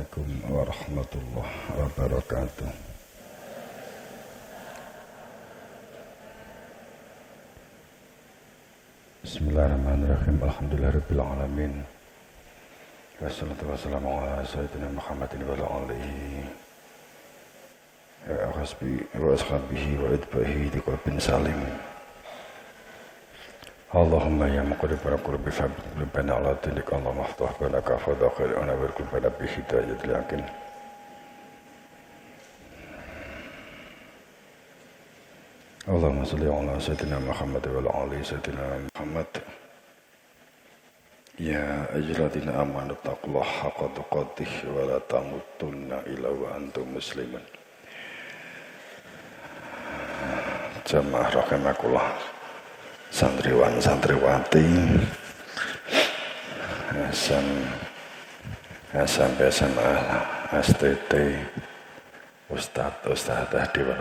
Assalamualaikum warahmatullahi wabarakatuh. Bismillahirrahmanirrahim. Alhamdulillahirabbil alamin. Wassalatu wassalamu ala sayyidina Muhammadin wa ala alihi wa ashabihi wa itbahi di qurbin salim. Allahumma ya muqallibal qulubi tsabbit qulubana ala dinik. Allahumma aftah balaka fadhakir ana bil qulubana bi hidayatil yakin. Allahumma shalli ala sayyidina Muhammad wa ala ali sayyidina Muhammad. Ya ayyuhalladzina amanu taqullaha haqqa tuqatih wa la tamutunna illa wa antum muslimun. Jamaah rahimakumullah, santriwan santriwati, SMP SMA STT, Ustadz Dewan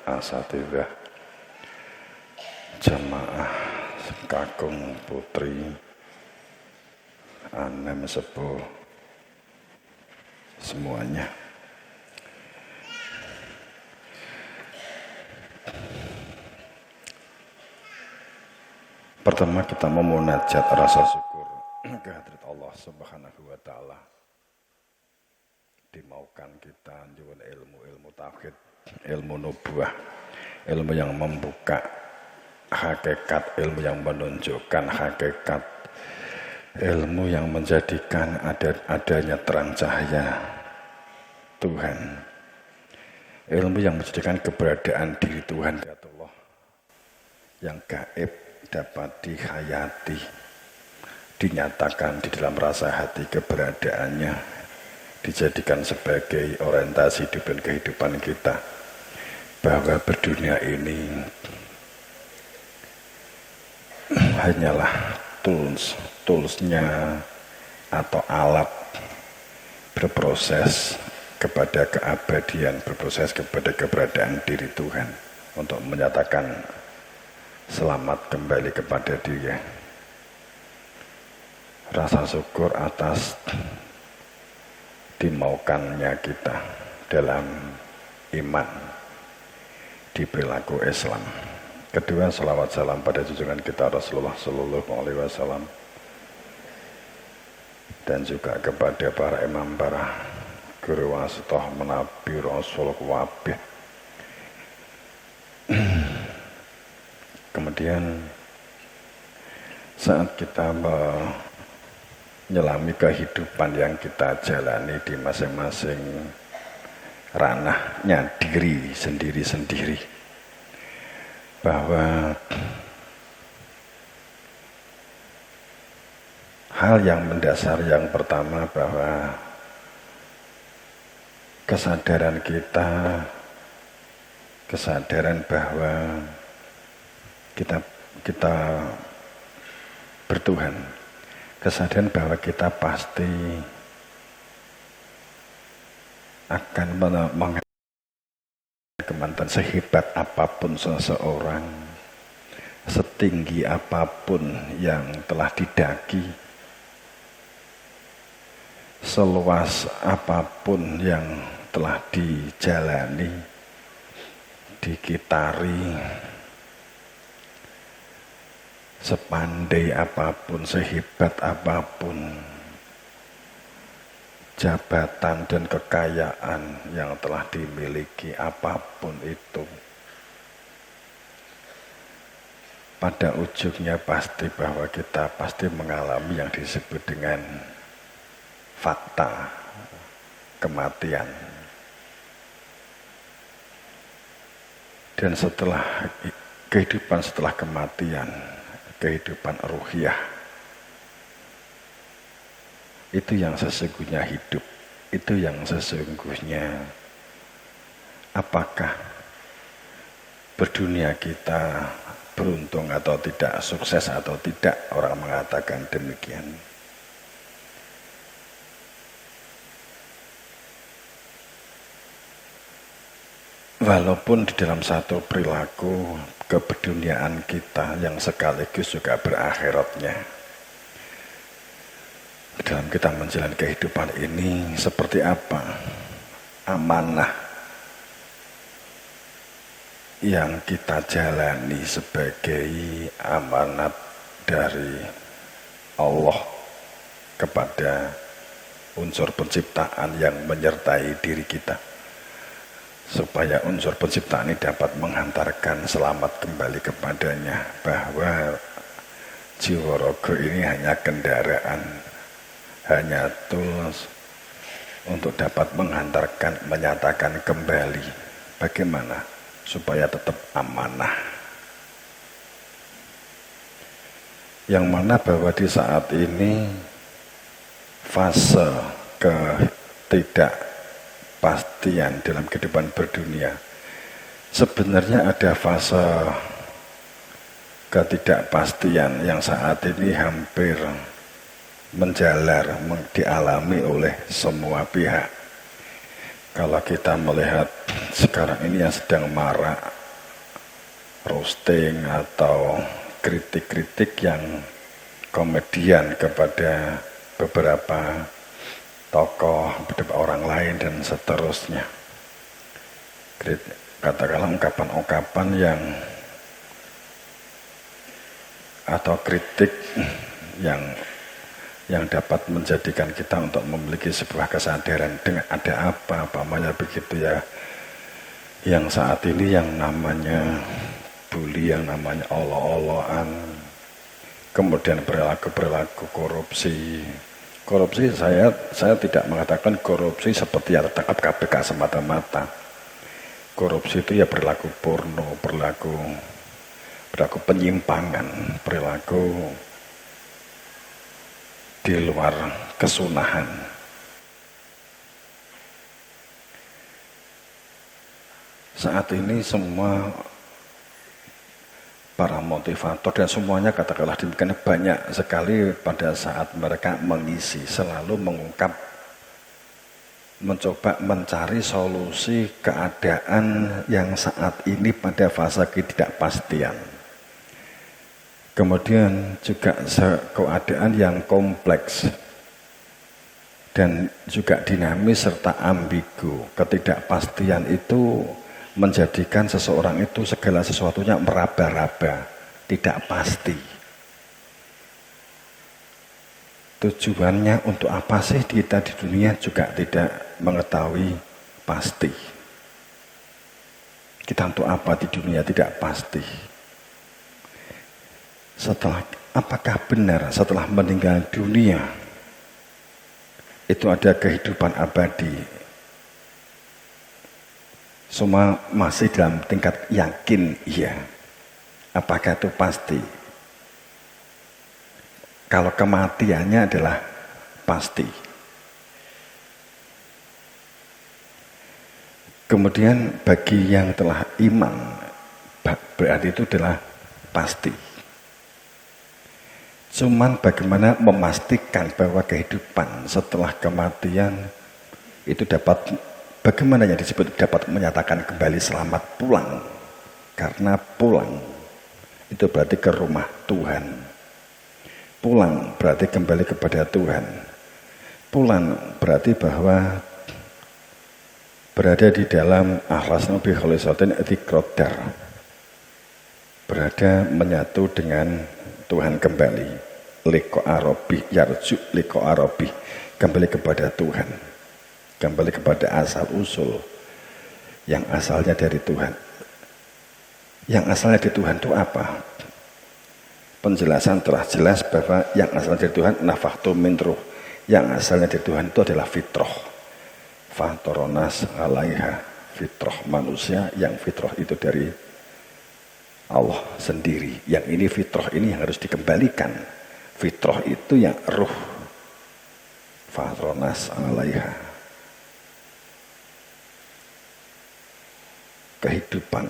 Asatidah, jamaah kakung putri, anem sepuh, semuanya. Pertama kita memunajat rasa syukur kehadirat Allah Subhanahu wa taala. Dimaukan kita nyuwun ilmu tauhid, ilmu nubuwah, ilmu yang membuka hakikat, ilmu yang menunjukkan hakikat, ilmu yang menjadikan adanya terang cahaya Tuhan, ilmu yang menjadikan keberadaan diri Tuhan Allah yang gaib dapat dihayati, dinyatakan di dalam rasa hati keberadaannya, dijadikan sebagai orientasi hidup dan kehidupan kita, bahwa berdunia ini hanyalah toolsnya atau alat berproses kepada keabadian, berproses kepada keberadaan diri Tuhan untuk menyatakan selamat kembali kepada Dia. Rasa syukur atas dimaukannya kita dalam iman di perilaku Islam. Kedua, salawat salam pada junjungan kita Rasulullah Sallallahu Alaihi Wasallam, dan juga kepada para imam, para guru wasithah, menabi, rasul, wabih. Kemudian saat kita menyelami kehidupan yang kita jalani di masing-masing ranahnya diri sendiri-sendiri, bahwa hal yang mendasar yang pertama, bahwa kesadaran kita, kesadaran bahwa kita bertuhan, kesadaran bahwa kita pasti akan mengalami kemantan sehebat apapun seseorang, setinggi apapun yang telah didaki, seluas apapun yang telah dijalani, dikitari, sepandai apapun, sehebat apapun jabatan dan kekayaan yang telah dimiliki, apapun itu, pada ujungnya pasti bahwa kita pasti mengalami yang disebut dengan fakta kematian. Dan setelah kehidupan setelah kematian, kehidupan ruhiyah, itu yang sesungguhnya hidup, itu yang sesungguhnya. Apakah berdunia kita beruntung atau tidak, sukses atau tidak, orang mengatakan demikian. Walaupun di dalam satu perilaku keberduniaan kita yang sekaligus juga berakhiratnya, dalam kita menjalani kehidupan ini seperti apa amanah yang kita jalani sebagai amanat dari Allah kepada unsur penciptaan yang menyertai diri kita, supaya unsur penciptaan ini dapat menghantarkan selamat kembali kepadanya, bahwa jiwa raga ini hanya kendaraan, hanya tools untuk dapat menghantarkan, menyatakan kembali bagaimana supaya tetap amanah. Yang mana bahwa di saat ini fase ketidakpastian dalam kehidupan berdunia, sebenarnya ada fase ketidakpastian yang saat ini hampir menjalar, dialami oleh semua pihak. Kalau kita melihat sekarang ini yang sedang marak roasting atau kritik-kritik yang komedian kepada beberapa tokoh, beberapa orang lain dan seterusnya. Katakanlah ungkapan-ungkapan atau kritik yang dapat menjadikan kita untuk memiliki sebuah kesadaran dengan ada apa begitu ya, yang saat ini yang namanya bully, yang namanya olo-oloan, kemudian perilaku korupsi. Korupsi saya tidak mengatakan korupsi seperti yang tertangkap KPK semata-mata. Korupsi itu ya perilaku porno, perilaku penyimpangan, perilaku di luar kesunahan. Saat ini semua para motivator dan semuanya katakanlah demikian banyak sekali pada saat mereka mengisi, selalu mengungkap, mencoba mencari solusi keadaan yang saat ini pada fase ketidakpastian. Kemudian juga keadaan yang kompleks dan juga dinamis serta ambigu. Ketidakpastian itu menjadikan seseorang itu segala sesuatunya meraba-raba, tidak pasti. Tujuannya untuk apa sih kita di dunia juga tidak mengetahui pasti. Kita untuk apa di dunia tidak pasti. Apakah benar setelah meninggal dunia itu ada kehidupan abadi? Semua masih dalam tingkat yakin, iya. Apakah itu pasti? Kalau kematiannya adalah pasti. Kemudian bagi yang telah iman, berarti itu adalah pasti. Cuman bagaimana memastikan bahwa kehidupan setelah kematian itu dapat, bagaimana yang disebut dapat menyatakan kembali selamat pulang. Karena pulang itu berarti ke rumah Tuhan. Pulang berarti kembali kepada Tuhan. Pulang berarti bahwa berada di dalam akhlas nabi khalisatin etikrodar. Berada menyatu dengan Tuhan kembali. Liko arabi, yarju liko arabi. Kembali kepada Tuhan. Kembali kepada asal usul yang asalnya dari Tuhan. Yang asalnya dari Tuhan itu apa? Penjelasan telah jelas bahwa yang asalnya dari Tuhan nafaktu min ruh. Yang asalnya dari Tuhan itu adalah fitrah. Fatoronas alaiha, fitrah manusia, yang fitrah itu dari Allah sendiri. Yang ini fitrah ini yang harus dikembalikan. Fitrah itu yang ruh. Fatoronas alaiha. Kehidupan.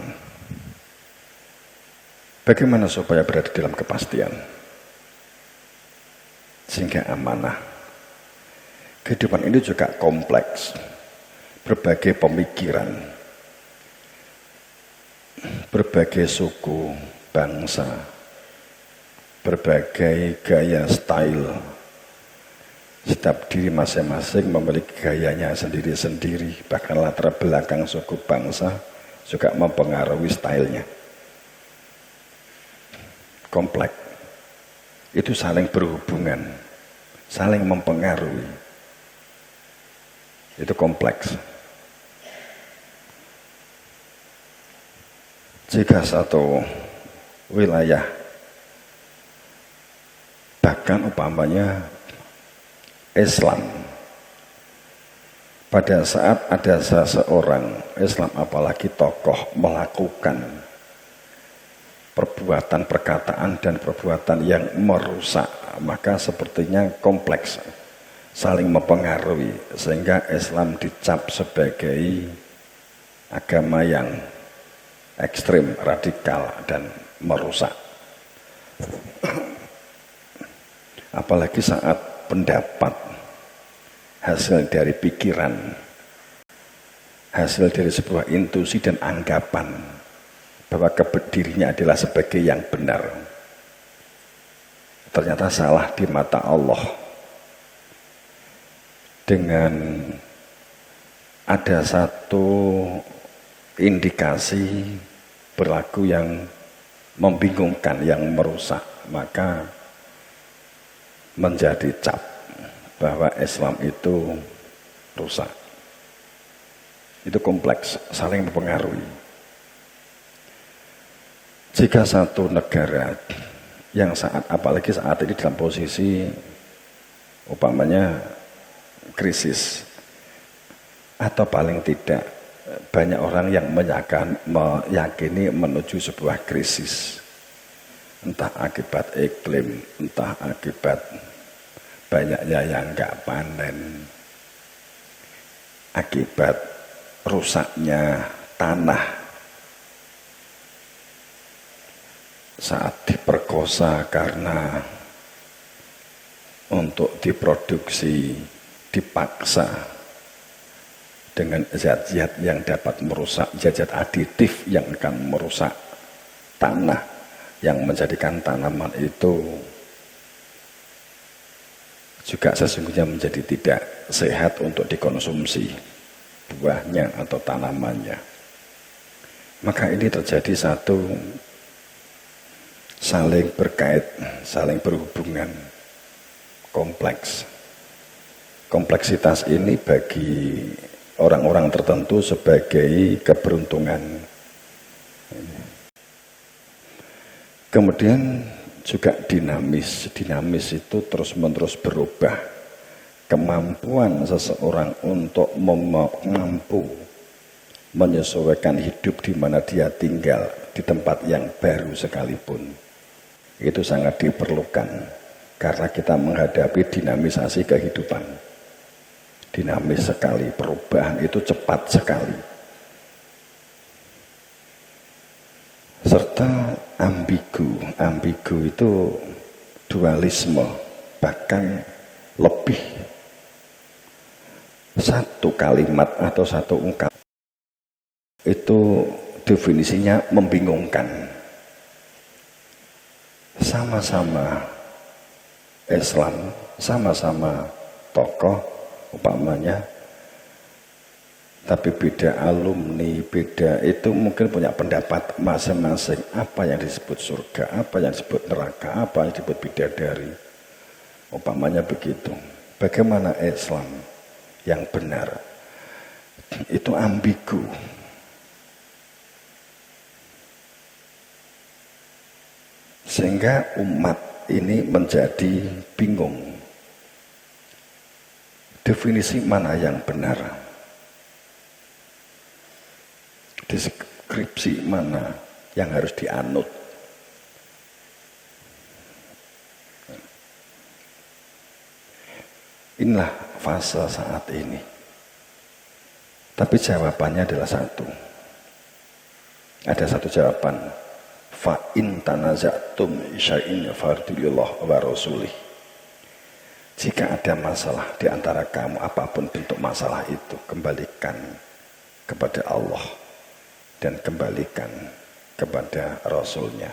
Bagaimana supaya berada dalam kepastian? Sehingga amanah. Kehidupan ini juga kompleks. Berbagai pemikiran. Berbagai suku, bangsa. Berbagai gaya style. Setiap diri masing-masing memiliki gayanya sendiri-sendiri, bahkan latar belakang suku bangsa juga mempengaruhi stylenya. Kompleks. Itu saling berhubungan, saling mempengaruhi. Itu kompleks. Jika satu wilayah, bahkan umpamanya Islam, pada saat ada seseorang Islam apalagi tokoh melakukan perbuatan, perkataan dan perbuatan yang merusak, maka sepertinya kompleks, saling mempengaruhi, sehingga Islam dicap sebagai agama yang ekstrim, radikal dan merusak. Apalagi saat pendapat, hasil dari pikiran, hasil dari sebuah intuisi dan anggapan bahwa dirinya adalah sebagai yang benar, ternyata salah di mata Allah. Dengan ada satu indikasi perilaku yang membingungkan, yang merusak, maka menjadi cap bahwa Islam itu rusak. Itu kompleks, saling mempengaruhi. Jika satu negara yang apalagi saat ini dalam posisi umpamanya krisis, atau paling tidak banyak orang yang meyakini menuju sebuah krisis, entah akibat iklim, entah akibat banyaknya yang nggak panen, akibat rusaknya tanah saat diperkosa karena untuk diproduksi dipaksa dengan zat-zat yang dapat merusak, zat-zat aditif yang akan merusak tanah, yang menjadikan tanaman itu juga sesungguhnya menjadi tidak sehat untuk dikonsumsi, buahnya atau tanamannya. Maka ini terjadi satu saling berkait, saling berhubungan, kompleks. Kompleksitas ini bagi orang-orang tertentu sebagai keberuntungan. Kemudian juga dinamis. Dinamis itu terus-menerus berubah. Kemampuan seseorang untuk mampu menyesuaikan hidup di mana dia tinggal, di tempat yang baru sekalipun, itu sangat diperlukan karena kita menghadapi dinamisasi kehidupan. Dinamis sekali, perubahan itu cepat sekali. Serta ambigu itu dualisme, bahkan lebih. Satu kalimat atau satu ungkapan itu definisinya membingungkan. Sama-sama Islam, sama-sama tokoh umpamanya, tapi beda alumni, beda itu mungkin punya pendapat masing-masing. Apa yang disebut surga, apa yang disebut neraka, apa yang disebut bidadari, umpamanya begitu. Bagaimana Islam yang benar? Itu ambigu. Sehingga umat ini menjadi bingung. Definisi mana yang benar? Deskripsi mana yang harus dianut? Inilah fase saat ini. Tapi jawabannya adalah satu. Ada satu jawaban. Fa in tanaza'tum syai'in fardillah wa rasulih. Jika ada masalah di antara kamu, apapun bentuk masalah itu, kembalikan kepada Allah dan kembalikan kepada Rasulnya.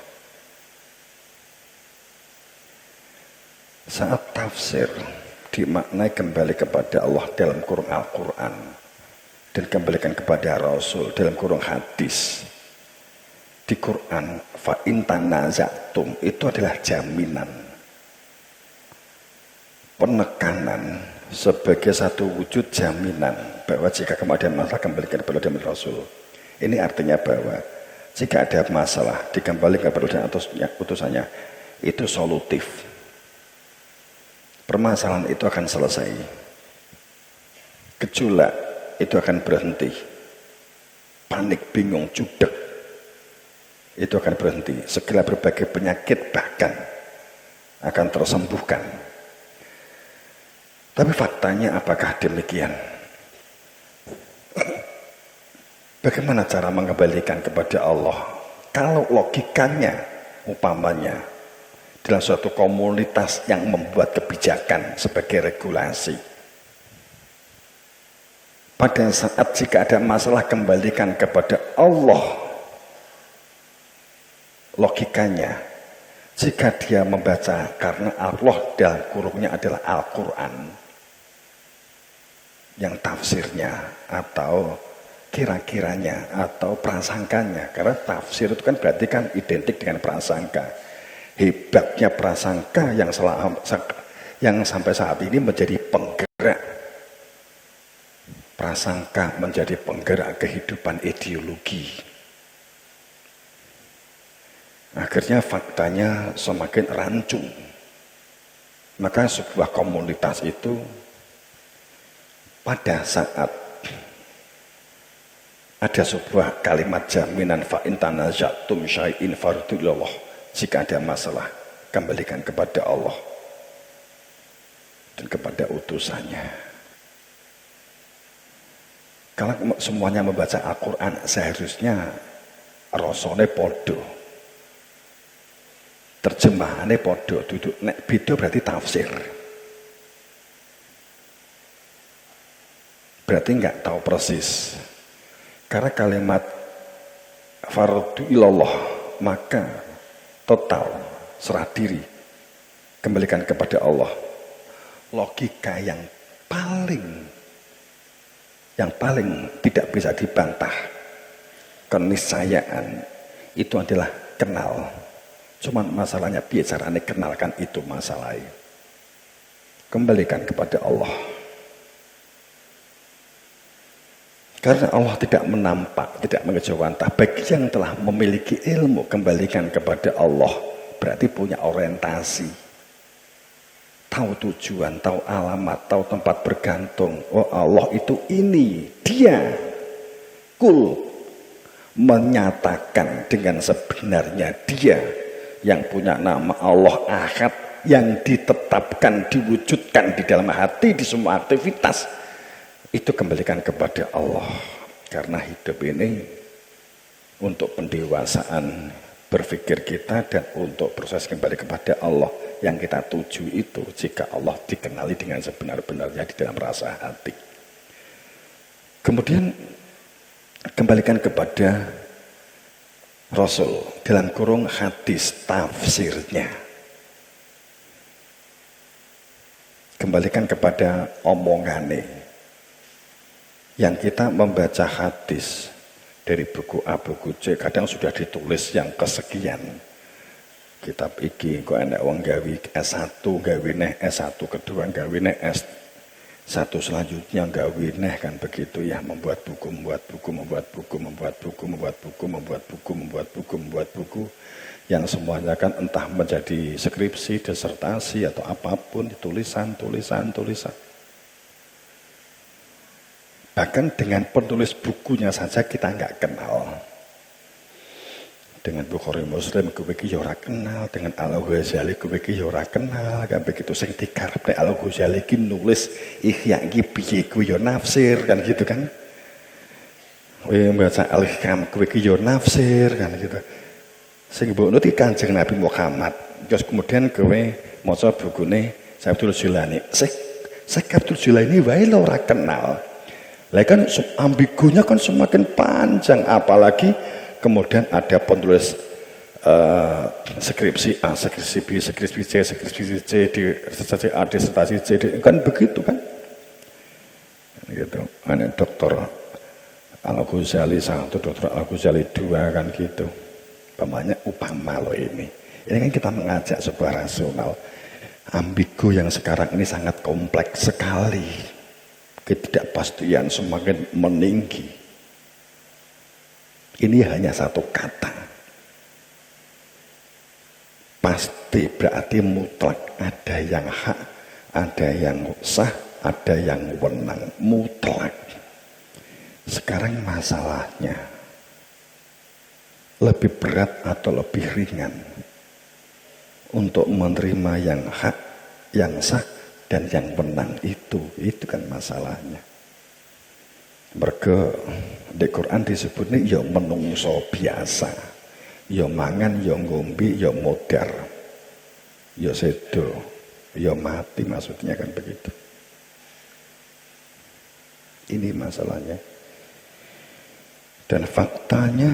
Saat tafsir dimaknai kembali kepada Allah dalam kurung Al-Quran dan kembalikan kepada Rasul dalam kurung hadis. Di Quran fa in tanaza'tum itu adalah jaminan, penekanan sebagai satu wujud jaminan bahwa jika kemudian masalah kembalikan kepada Rasul. Ini artinya bahwa jika ada masalah dikembalikan kepada utusannya, itu solutif. Permasalahan itu akan selesai. Gejolak itu akan berhenti. Panik, bingung, judek itu akan berhenti. Segala berbagai penyakit bahkan akan tersembuhkan. Tapi faktanya apakah demikian? Bagaimana cara mengembalikan kepada Allah? Kalau logikanya umpamanya dalam suatu komunitas yang membuat kebijakan sebagai regulasi, pada saat jika ada masalah kembalikan kepada Allah, logikanya jika dia membaca karena Allah dalam kurungnya adalah Al-Quran yang tafsirnya atau kira-kiranya atau prasangkanya, karena tafsir itu kan berarti kan identik dengan prasangka. Hebatnya prasangka yang sampai saat ini menjadi penggerak, prasangka menjadi penggerak kehidupan ideologi. Akhirnya faktanya semakin rancung. Maka sebuah komunitas itu pada saat ada sebuah kalimat jaminan fa in tanaza'tum syai'in farudulillah, jika ada masalah kembalikan kepada Allah dan kepada utusannya. Kalau semuanya membaca Al-Quran, seharusnya rasane podo, terjemahannya podo, duduk nek beda berarti tafsir. Berarti nggak tahu persis. Karena kalimat fardu ilallah, maka total serah diri, kembalikan kepada Allah. Logika yang paling tidak bisa dibantah, keniscayaan itu adalah kenal. Cuman masalahnya bicaranya kenalkan itu masalahnya. Kembalikan kepada Allah. Karena Allah tidak menampak, tidak mengejawantah. Bagi yang telah memiliki ilmu, kembalikan kepada Allah. Berarti punya orientasi. Tahu tujuan, tahu alamat, tahu tempat bergantung. Oh Allah itu ini, dia. Kul. Menyatakan dengan sebenarnya dia. Yang punya nama Allah Ahad. Yang ditetapkan, diwujudkan di dalam hati, di semua aktivitas. Itu kembalikan kepada Allah. Karena hidup ini untuk pendewasaan berpikir kita dan untuk proses kembali kepada Allah yang kita tuju itu jika Allah dikenali dengan sebenar-benarnya di dalam rasa hati. Kemudian kembalikan kepada Rasul dalam kurung hadis tafsirnya. Kembalikan kepada omongane. Yang kita membaca hadis dari buku A, buku C, kadang sudah ditulis yang kesekian. Kitab iki kok enak wong gawe S1 gawe neh S1 kedua gawe neh S1 selanjutnya gawe neh, kan begitu ya, membuat buku yang semuanya kan entah menjadi skripsi, disertasi atau apapun, tulisan. Bahkan dengan penulis bukunya saja kita nggak kenal. Dengan Bukhari Muslim kowe iki ya ora kenal, dengan Al-Ghazali kowe iki ya ora kenal, kan begitu. Sing dikarepne Al-Ghazali iki nulis Ihya iki piye kowe ya nafsir, kan gitu kan. Kowe baca Al-Hikam kowe iki ya nafsir, kan gitu. Sing mbok nuti Kanjeng Nabi Muhammad, terus kemudian kowe maca bukune Syekh Abdul Jilani. Syekh Abdul Jilani wae lho ora kenal. Lah kan ambigunya kan semakin panjang, apalagi kemudian ada penulis skripsi A, skripsi B, skripsi C, skripsi C, disertasi A, disertasi C, kan begitu kan? Gitu. Ada dokter Al-Ghazali 1, dokter Al-Ghazali 2 kan gitu. Upama loh ini. Ini kan kita mengajak sebuah rasional. Ambigu yang sekarang ini sangat kompleks sekali. Ketidakpastian semakin meninggi. Ini hanya satu kata. Pasti berarti mutlak. Ada yang hak, ada yang sah, ada yang wenang. Mutlak. Sekarang masalahnya lebih berat atau lebih ringan untuk menerima yang hak, yang sah, dan yang menang itu kan masalahnya. Mergo di Quran disebutnya ya menungso biasa, ya mangan, ya ngombe, ya modar, ya sedo, ya mati, maksudnya kan begitu. Ini masalahnya. Dan faktanya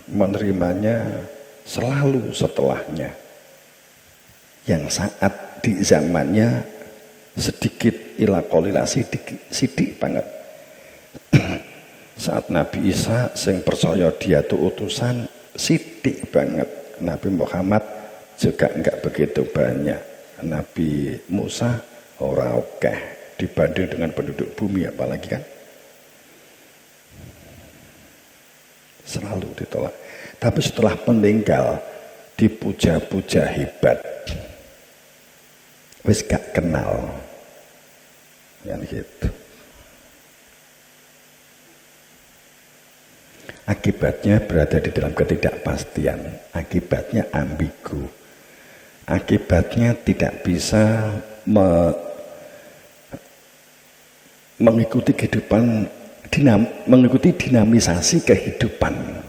menerimanya selalu setelahnya. Yang saat di zamannya sedikit ila qalila sidik banget. Saat Nabi Isa sing percaya dia itu utusan sidik banget. Nabi Muhammad juga enggak begitu banyak. Nabi Musa ora akeh dibanding dengan penduduk bumi apalagi kan. Selalu ditolak. Tapi setelah meninggal dipuja-puja hebat. Wis gak kenal. Yang gitu. Akibatnya berada di dalam ketidakpastian. Akibatnya ambigu. Akibatnya tidak bisa mengikuti kehidupan, mengikuti dinamisasi kehidupan.